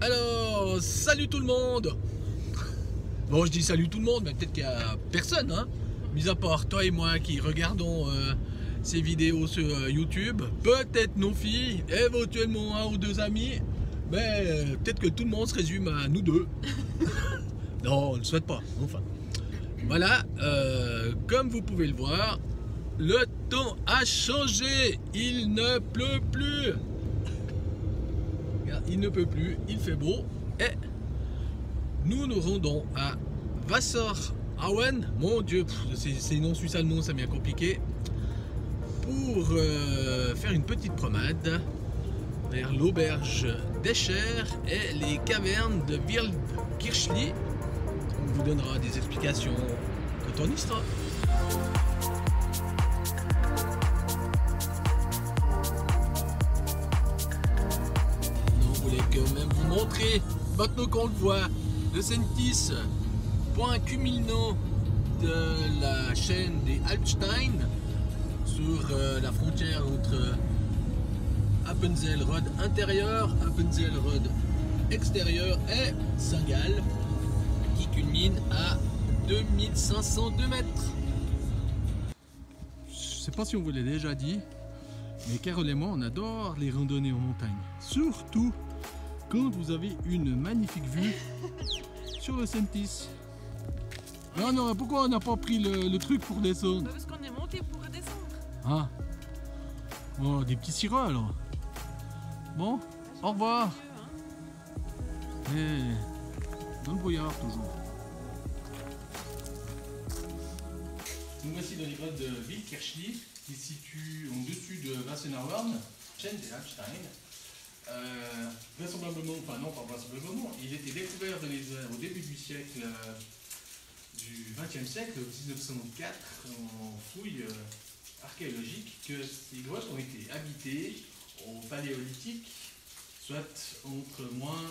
Alors, salut tout le monde. Bon, je dis salut tout le monde, mais peut-être qu'il n'y a personne, hein, mis à part toi et moi qui regardons ces vidéos sur YouTube. Peut-être nos filles, éventuellement un ou deux amis, mais peut-être que tout le monde se résume à nous deux. Non, on ne le souhaite pas, enfin. Voilà, comme vous pouvez le voir, le temps a changé, il ne pleut plus. Il ne peut plus, il fait beau et nous nous rendons à Wasserhauen, mon Dieu, ces noms suisses allemands, c'est bien compliqué, pour faire une petite promenade vers l'auberge d'Escher et les cavernes de Wildkirchli. On vous donnera des explications quand on y sera. Que même vous montrer, maintenant qu'on le voit, le Sentis, point culminant de la chaîne des Alpstein, sur la frontière entre Appenzell-Rhodes intérieur, Appenzell-Rhodes extérieur et Saint-Gall, qui culmine à 2502 mètres. Je sais pas si on vous l'a déjà dit, mais Carole et moi, on adore les randonnées en montagne. Surtout quand vous avez une magnifique vue sur le Sentis. Non, non, pourquoi on n'a pas pris le truc pour descendre? Parce qu'on est monté pour redescendre. Ah. Oh, des petits sirop alors. Bon, au revoir. Et dans le brouillard toujours. Nous voici dans les grottes de Wildkirchli, qui se situe en dessus de Wasserhauen, chaîne des Alpstein. Vraisemblablement, enfin non, pas vraisemblablement, il était découvert au début du siècle, du XXe siècle, 1904, en fouilles archéologiques, que ces grottes ont été habitées au paléolithique, soit entre moins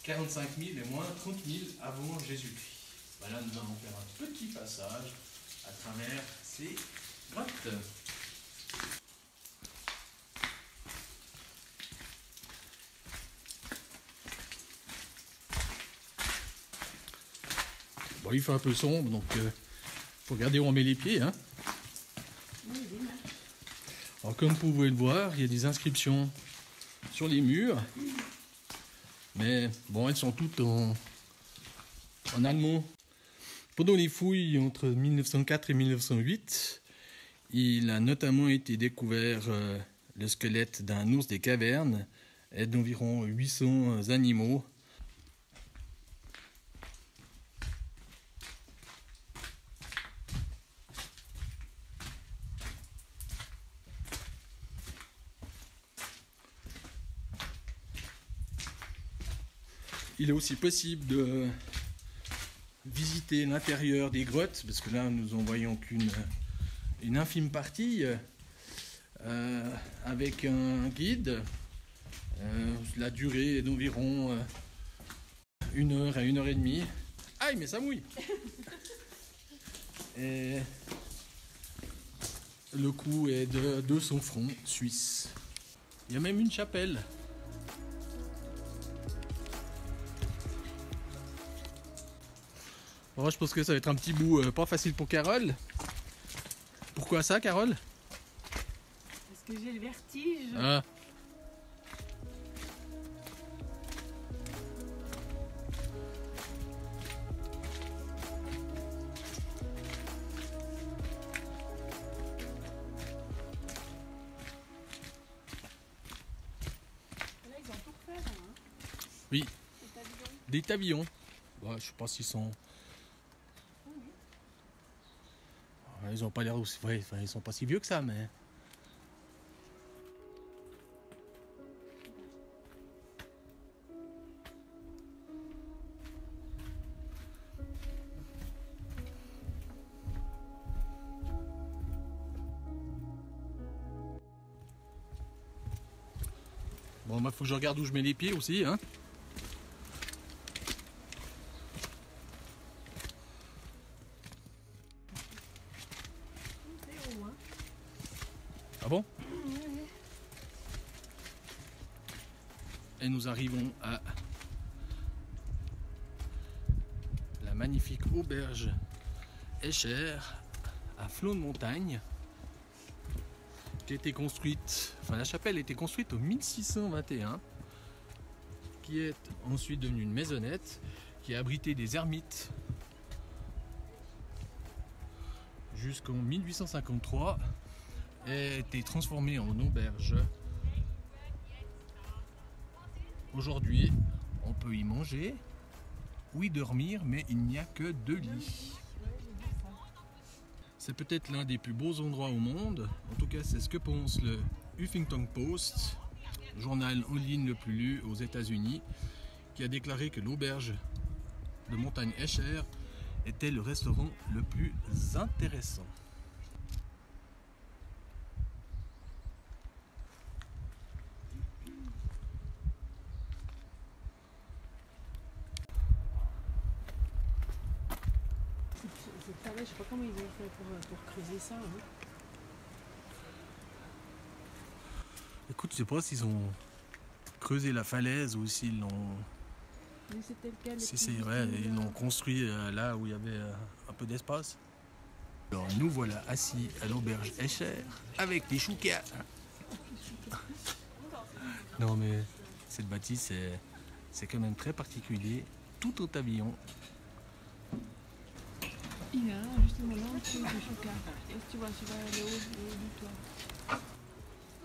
45 000 et moins 30 000 avant Jésus-Christ. Voilà, nous allons faire un petit passage à travers ces grottes. Bon, il fait un peu sombre, donc faut regarder où on met les pieds. Hein. Alors, comme vous pouvez le voir, il y a des inscriptions sur les murs, mais bon, elles sont toutes en allemand. Pendant les fouilles entre 1904 et 1908, il a notamment été découvert le squelette d'un ours des cavernes et d'environ 800 animaux. Il est aussi possible de visiter l'intérieur des grottes, parce que là nous en voyons qu'une infime partie, avec un guide. La durée est d'environ 1 heure à 1 heure et demie. Aïe, mais ça mouille! Et le coût est de 200 francs suisses. Il y a même une chapelle. Bon, je pense que ça va être un petit bout pas facile pour Carole. Pourquoi ça, Carole? Parce que j'ai le vertige. Ah. Là, ils ont tout refait, hein. Oui. Des pavillons. Ouais, je sais pas s'ils sont... Ouais, ils ont pas l'air aussi... Ouais, enfin, ils sont pas si vieux que ça, mais... Bon, bah, faut que je regarde où je mets les pieds aussi, hein. Ah bon? Et nous arrivons à magnifique auberge Escher à flanc de montagne qui a été construite, enfin la chapelle a été construite en 1621, qui est ensuite devenue une maisonnette qui a abrité des ermites jusqu'en 1853 et a été transformée en auberge. Aujourd'hui, on peut y manger ou y dormir, mais il n'y a que 2 lits. C'est peut-être l'un des plus beaux endroits au monde. En tout cas, c'est ce que pense le Huffington Post, journal en ligne le plus lu aux États-Unis, qui a déclaré que l'auberge de montagne Escher était le restaurant le plus intéressant. Je sais pas comment ils ont fait pour creuser ça. Hein. Écoute, je sais pas s'ils ont creusé la falaise ou s'ils l'ont... Mais c'était lequel? Si c'est vrai, ils l'ont construit là où il y avait un peu d'espace. Alors nous voilà assis à l'auberge Escher avec des choucas. Non mais cette bâtisse c'est quand même très particulier, tout en pavillon. Il y a justement là en dessous du chouka. Et tu vois, le haut du toit.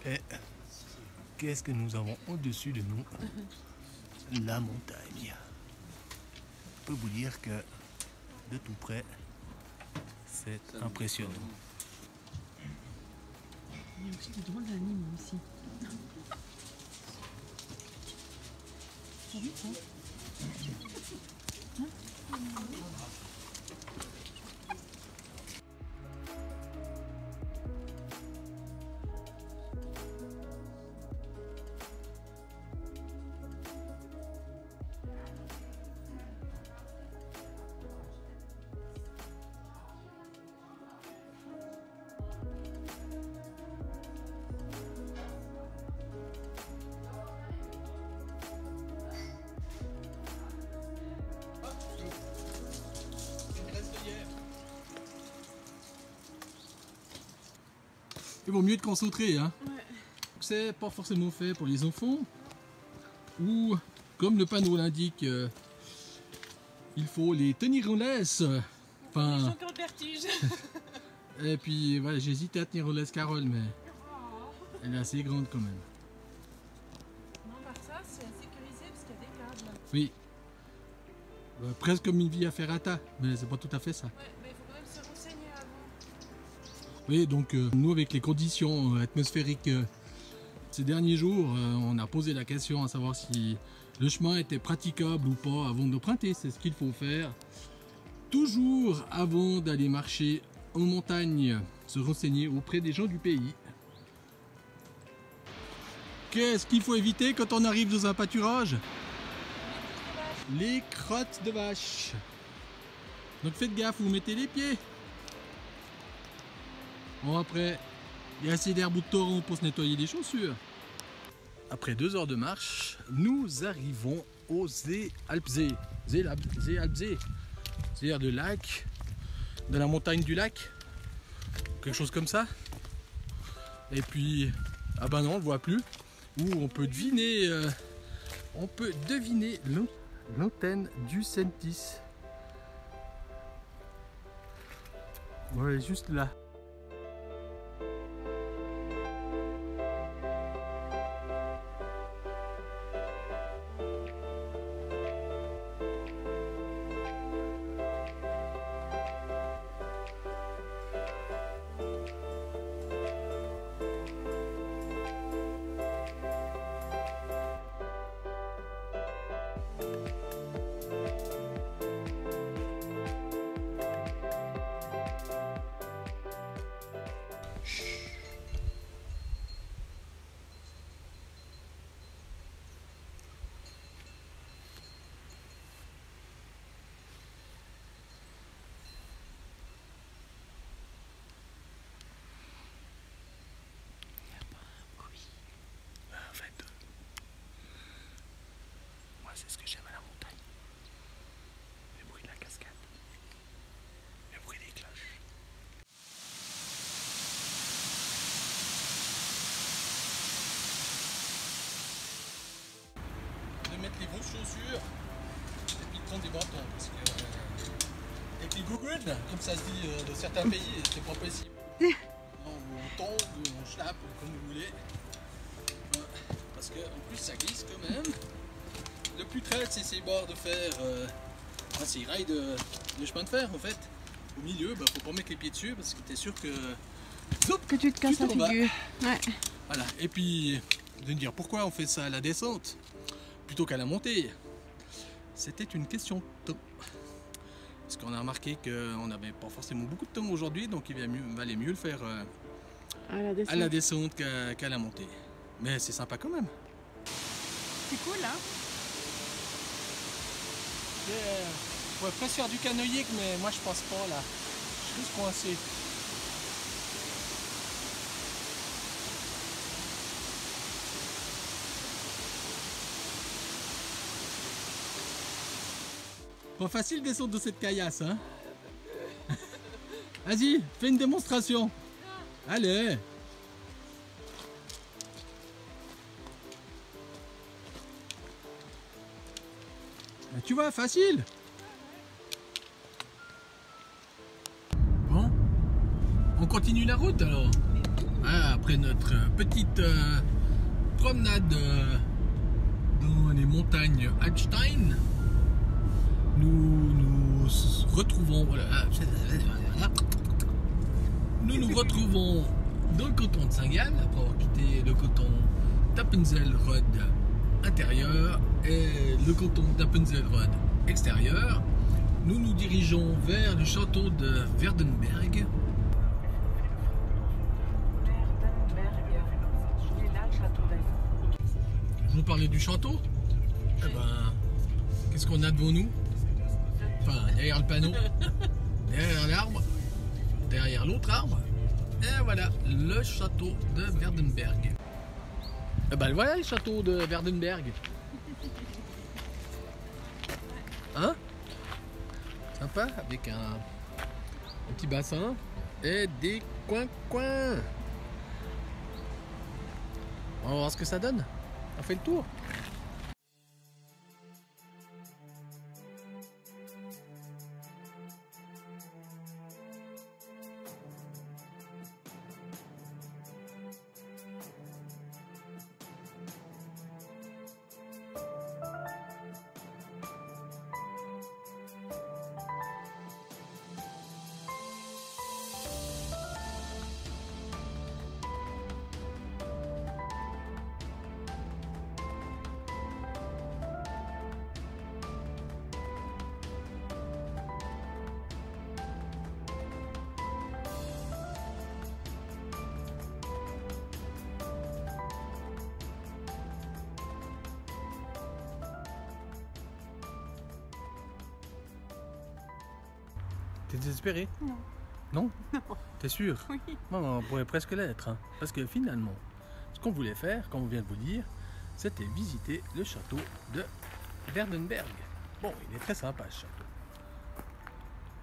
Et qu'est-ce que nous avons au-dessus de nous? La montagne. Je peux vous dire que de tout près, c'est impressionnant. Il y a aussi des drôles d'animaux ici. T'as vu ça? Il vaut mieux être concentré, hein. Ouais. C'est pas forcément fait pour les enfants. Ou, comme le panneau l'indique, il faut les tenir en laisse. J'ai Enfin, encore le vertige. et puis voilà, j'ai hésité à tenir en laisse Carole, mais elle est assez grande quand même. Non, par ça, c'est sécurisé parce qu'il y a des câbles. Oui. Presque comme une vie à Ferrata, mais c'est pas tout à fait ça. Ouais, mais il faut quand même se renseigner avant. Oui, donc nous avec les conditions atmosphériques ces derniers jours, on a posé la question à savoir si le chemin était praticable ou pas avant d'emprunter. C'est ce qu'il faut faire. Toujours avant d'aller marcher en montagne, se renseigner auprès des gens du pays. Qu'est-ce qu'il faut éviter quand on arrive dans un pâturage? Les crottes de vache. Donc faites gaffe, vous mettez les pieds. Bon, après, il y a assez d'herbe ou de torrent pour se nettoyer les chaussures. Après 2 heures de marche, nous arrivons au Seealpsee. Seealpsee. C'est-à-dire de lac, de la montagne du lac. Quelque chose comme ça. Et puis, ah ben non, on ne voit plus. Où on peut deviner, l'antenne du Sentis. Ouais, juste là. C'est ce que j'aime à la montagne. Le bruit de la cascade. voiture et puis de prendre des bâtons parce que avec les gougounes, comme ça se dit dans certains pays, c'est pas possible. Non, ou on tombe, ou on schlappe, comme vous voulez. Parce que en plus ça glisse quand même. Le plus traite c'est ces barres de fer, ces rails de chemin de fer en fait. Au milieu, faut pas mettre les pieds dessus parce que t'es sûr que tu te casses la figure. Ouais. Voilà, et puis de me dire pourquoi on fait ça à la descente plutôt qu'à la montée. C'était une question de temps. Parce qu'on a remarqué qu'on n'avait pas forcément beaucoup de temps aujourd'hui, donc il valait mieux le faire à la descente qu'à la montée. Mais c'est sympa quand même. C'est cool, hein? On pourrait presque faire du canoïque, mais moi je pense pas là. Je suis juste coincé. Pas facile de descendre de cette caillasse, hein? Vas-y, fais une démonstration. Allez. Tu vois, facile. Bon, on continue la route alors. Après notre petite promenade dans les montagnes Hallstein, nous nous retrouvons dans le coton de Saint-Gall après avoir quitté le coton d'Appenzelrode intérieur et le coton d'Appenzelrode extérieur. Nous nous dirigeons vers le château de Werdenberg. Je vous parlais du château. Eh ben, qu'est-ce qu'on a devant nous? Enfin, derrière le panneau, derrière l'arbre, derrière l'autre arbre. Et voilà, le château de Werdenberg. Eh ben voilà le château de Werdenberg. Hein? Sympa, avec un petit bassin et des coins. On va voir ce que ça donne. On fait le tour. T'es désespéré? Non. Non? T'es sûr? Oui. Non, on pourrait presque l'être. Hein. Parce que finalement, ce qu'on voulait faire, comme on vient de vous dire, c'était visiter le château de Werdenberg. Bon, il est très sympa ce château.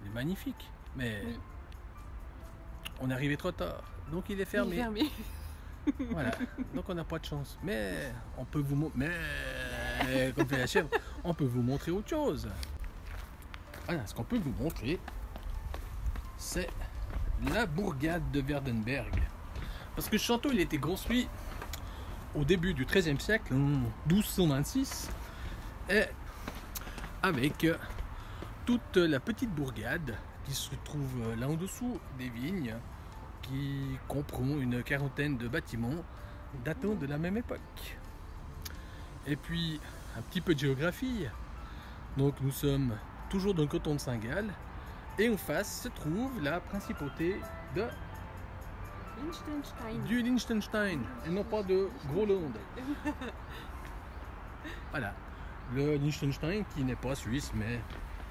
Il est magnifique, mais oui. On est arrivé trop tard. Donc il est fermé. Il est fermé. Voilà, donc on n'a pas de chance. Mais on peut vous montrer. Mais comme fait la chèvre, on peut vous montrer autre chose. Voilà, ce qu'on peut vous montrer, c'est la bourgade de Werdenberg. Parce que ce château, il a été construit au début du XIIIe siècle, en 1226, et avec toute la petite bourgade qui se trouve là en dessous des vignes, qui comprend une quarantaine de bâtiments datant de la même époque. Et puis, un petit peu de géographie. Donc nous sommes toujours dans le canton de Saint-Gall, et en face se trouve la principauté de du Liechtenstein, et non pas de Groenland. Voilà, le Liechtenstein qui n'est pas suisse, mais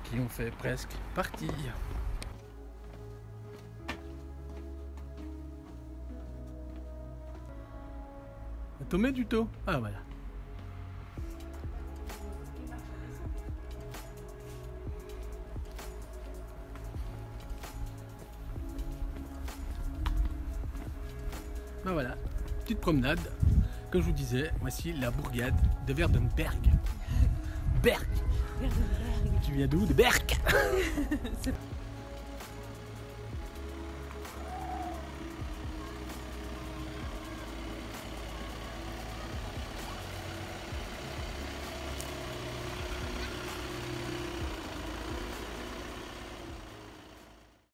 qui en fait presque partie. Tomé du taux. Ah voilà. Ben voilà, petite promenade. Comme je vous disais, voici la bourgade de Werdenberg. Berck. Tu viens d'où? De Berck.